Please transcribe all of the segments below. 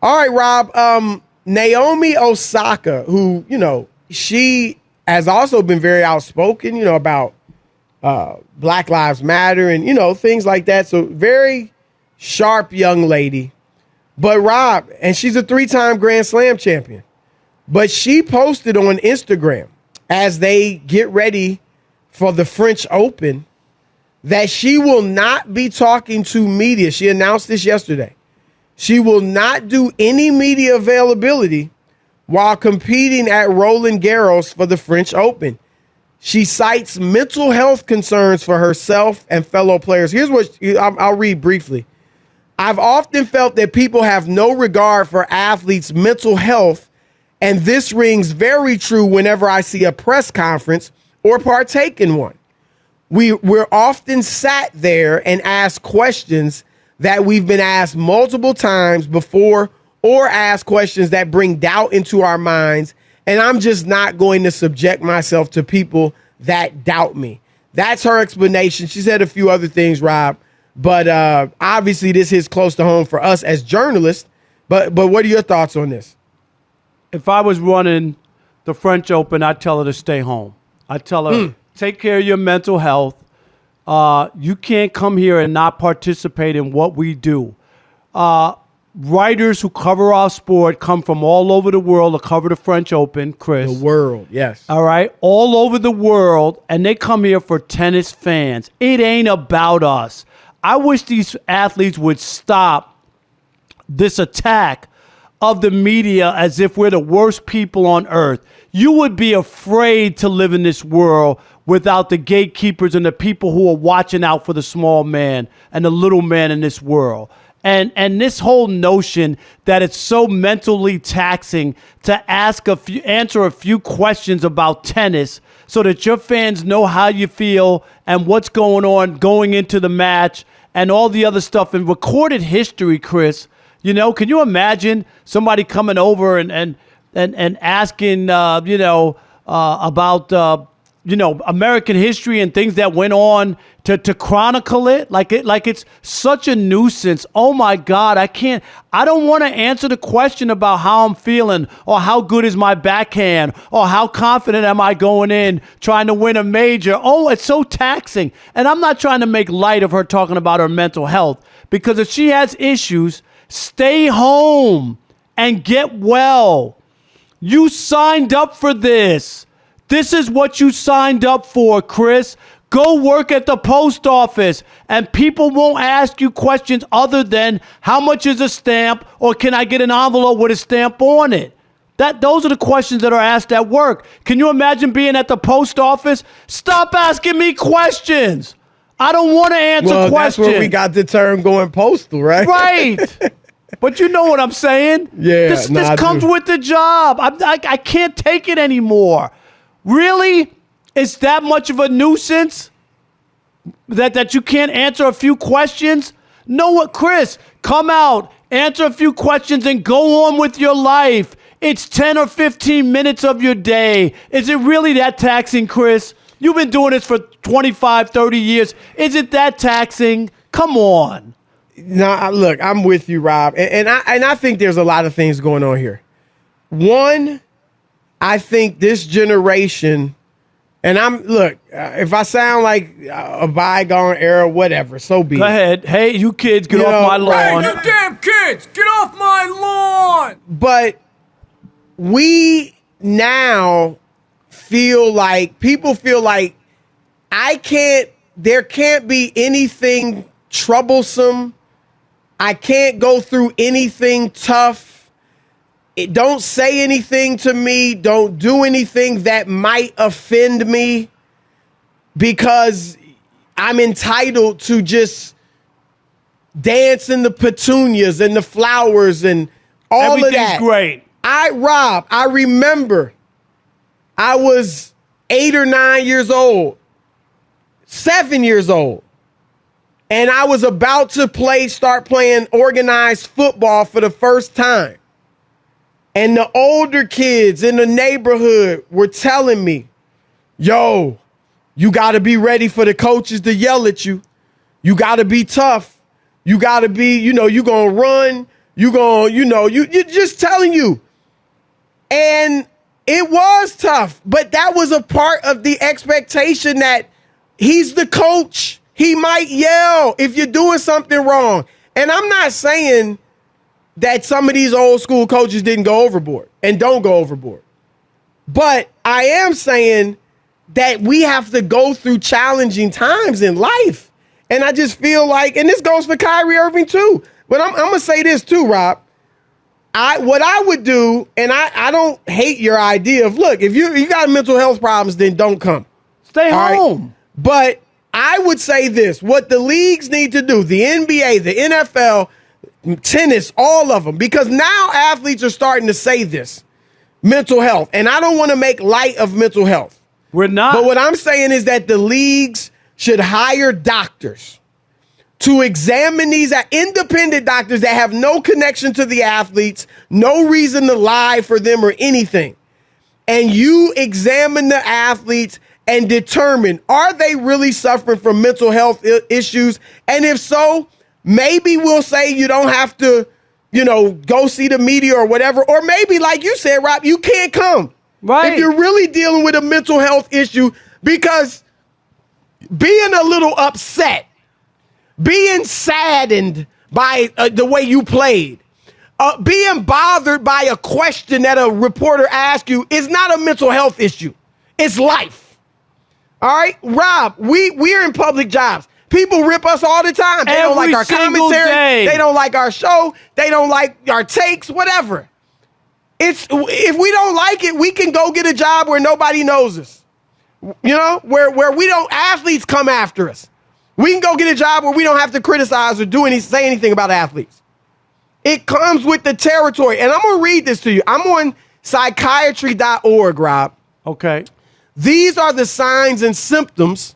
All right, Rob. Naomi Osaka, who, she has also been very outspoken, about Black Lives Matter and, things like that. So very sharp young lady. But Rob, and she's a 3-time Grand Slam champion. But she posted on Instagram as they get ready for the French Open that she will not be talking to media. She announced this yesterday. She will not do any media availability while competing at Roland Garros for the French Open. She cites mental health concerns for herself and fellow players. Here's what I'll read briefly. I've often felt that people have no regard for athletes' mental health, and this rings very true whenever I see a press conference or partake in one. We're often sat there and asked questions that we've been asked multiple times before, or asked questions that bring doubt into our minds, and I'm just not going to subject myself to people that doubt me. That's her explanation. She said a few other things, Rob, but obviously this hits close to home for us as journalists. But what are your thoughts on this? If I was running the French Open, I'd tell her to stay home. I'd tell her, take care of your mental health. You can't come here and not participate in what we do. Writers who cover our sport come from all over the world to cover the French Open, Chris. The world, yes. All right, all over the world, and they come here for tennis fans. It ain't about us. I wish these athletes would stop this attack of the media as if we're the worst people on earth. You would be afraid to live in this world without the gatekeepers and the people who are watching out for the small man and the little man in this world. And this whole notion that it's so mentally taxing to answer a few questions about tennis so that your fans know how you feel and what's going on going into the match and all the other stuff in recorded history, Chris. Can you imagine somebody coming over and asking, about, American history and things that went on to chronicle it? Like it's such a nuisance. Oh my God, I don't want to answer the question about how I'm feeling or how good is my backhand or how confident am I going in trying to win a major. Oh, it's so taxing. And I'm not trying to make light of her talking about her mental health, because if she has issues, stay home and get well. You signed up for this. This is what you signed up for, Chris. Go work at the post office, and people won't ask you questions other than how much is a stamp or can I get an envelope with a stamp on it? Those are the questions that are asked at work. Can you imagine being at the post office? Stop asking me questions. I don't want to answer questions. That's where we got the term going postal, right? Right. But you know what I'm saying? Yeah. This comes with the job. I can't take it anymore. Really? It's that much of a nuisance that you can't answer a few questions? No, what, Chris? Come out, answer a few questions, and go on with your life. It's 10 or 15 minutes of your day. Is it really that taxing, Chris? You've been doing this for 25, 30 years. Is it that taxing? Come on. No, look, I'm with you, Rob. And I think there's a lot of things going on here. One, I think this generation, and if I sound like a bygone era, whatever, so be it. Go ahead. Hey, you kids, get off my lawn. Hey, you damn kids, get off my lawn. But we now people feel like there can't be anything troublesome. I can't go through anything tough. Don't say anything to me. Don't do anything that might offend me, because I'm entitled to just dance in the petunias and the flowers and all of that. Everything's great. Rob, I remember I was 8 or 9 years old, 7 years old, and I was about to start playing organized football for the first time. And the older kids in the neighborhood were telling me, yo, you got to be ready for the coaches to yell at you. You got to be tough. You got to be, you're going to run. you're just telling you. And it was tough, but that was a part of the expectation that he's the coach. He might yell if you're doing something wrong. And I'm not saying that some of these old school coaches didn't go overboard and don't go overboard. But I am saying that we have to go through challenging times in life. And I just feel like, and this goes for Kyrie Irving too. But I'm going to say this too, Rob. What I would do, and I don't hate your idea of, look, if you got mental health problems, then don't come. Stay home. Right? But I would say this, what the leagues need to do, the NBA, the NFL, tennis, all of them, because now athletes are starting to say this, mental health. And I don't want to make light of mental health. We're not. But what I'm saying is that the leagues should hire doctors to examine these independent doctors that have no connection to the athletes, no reason to lie for them or anything. And you examine the athletes and determine, are they really suffering from mental health issues? And if so, maybe we'll say you don't have to, go see the media or whatever. Or maybe, like you said, Rob, you can't come. Right. If you're really dealing with a mental health issue, because being a little upset, being saddened by the way you played, being bothered by a question that a reporter asked you is not a mental health issue. It's life. All right, Rob, we're in public jobs. People rip us all the time. They don't like our commentary. They don't like our show. They don't like our takes, whatever. If we don't like it, we can go get a job where nobody knows us. Where we don't, athletes come after us. We can go get a job where we don't have to criticize or say anything about athletes. It comes with the territory. And I'm going to read this to you. I'm on psychiatry.org, Rob. Okay. These are the signs and symptoms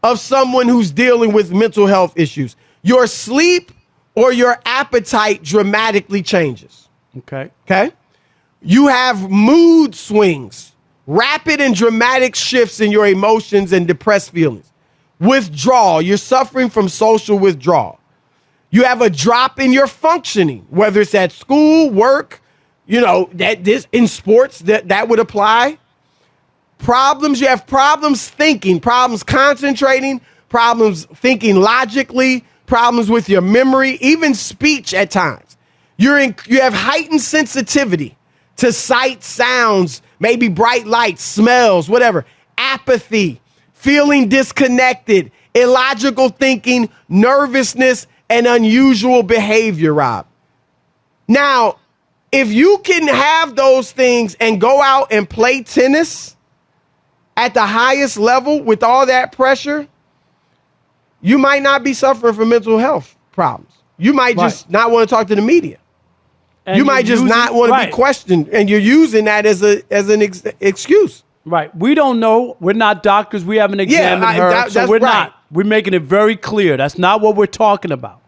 of someone who's dealing with mental health issues. Your sleep or your appetite dramatically changes. Okay. Okay? You have mood swings, rapid and dramatic shifts in your emotions and depressed feelings. Withdrawal. You're suffering from social withdrawal. You have a drop in your functioning, whether it's at school, work, in sports, that would apply. Problems. You have problems thinking, problems concentrating, problems thinking logically, problems with your memory, even speech at times. You have heightened sensitivity to sight, sounds, maybe bright lights, smells, whatever. Apathy, feeling disconnected, illogical thinking, nervousness, and unusual behavior, Rob. Now, if you can have those things and go out and play tennis at the highest level with all that pressure, you might not be suffering from mental health problems. You might just not want to talk to the media. And you might just not want to be questioned, and you're using that as an excuse. Right. We don't know. We're not doctors. We haven't examined her, so we're not. We're making it very clear. That's not what we're talking about.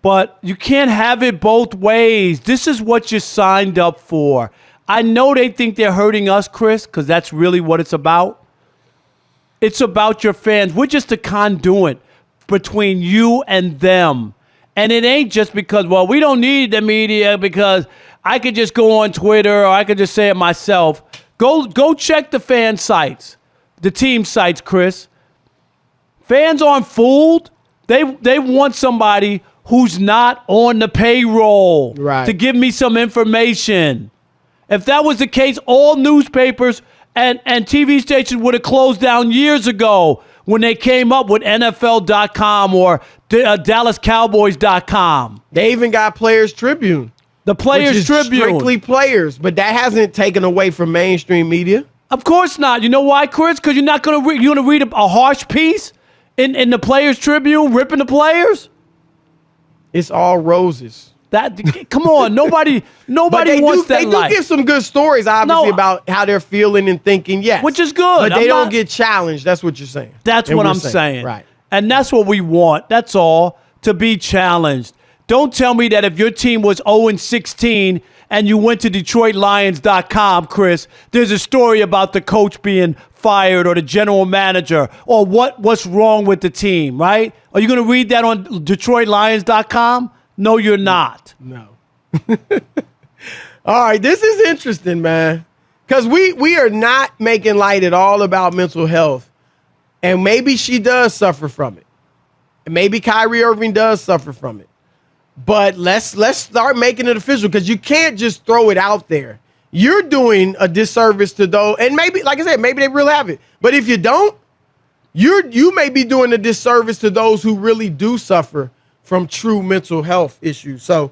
But you can't have it both ways. This is what you signed up for. I know they think they're hurting us, Chris, because that's really what it's about. It's about your fans. We're just a conduit between you and them. And it ain't just because, well, we don't need the media because I could just go on Twitter or I could just say it myself. Go check the fan sites, the team sites, Chris. Fans aren't fooled. They want somebody who's not on the payroll to give me some information. If that was the case, all newspapers and TV stations would have closed down years ago when they came up with NFL.com or DallasCowboys.com. They even got Players Tribune. The Players Tribune. Strictly players, but that hasn't taken away from mainstream media. Of course not. You know why, Chris? Because you're not going to you're going to read a harsh piece in the Players Tribune ripping the players? It's all roses. Come on, nobody wants that life. They do give some good stories, obviously, about how they're feeling and thinking, yes. Which is good. But they don't get challenged. That's what you're saying. That's what I'm saying. Right. And that's what we want. That's all, to be challenged. Don't tell me that if your team was 0-16 and you went to DetroitLions.com, Chris, there's a story about the coach being fired or the general manager or what's wrong with the team, right? Are you going to read that on DetroitLions.com? No, you're not. No. All right, this is interesting, man. Because we are not making light at all about mental health. And maybe she does suffer from it. And maybe Kyrie Irving does suffer from it. But let's start making it official, because you can't just throw it out there. You're doing a disservice to those, and maybe, like I said, maybe they really have it. But if you don't, you may be doing a disservice to those who really do suffer from true mental health issues. So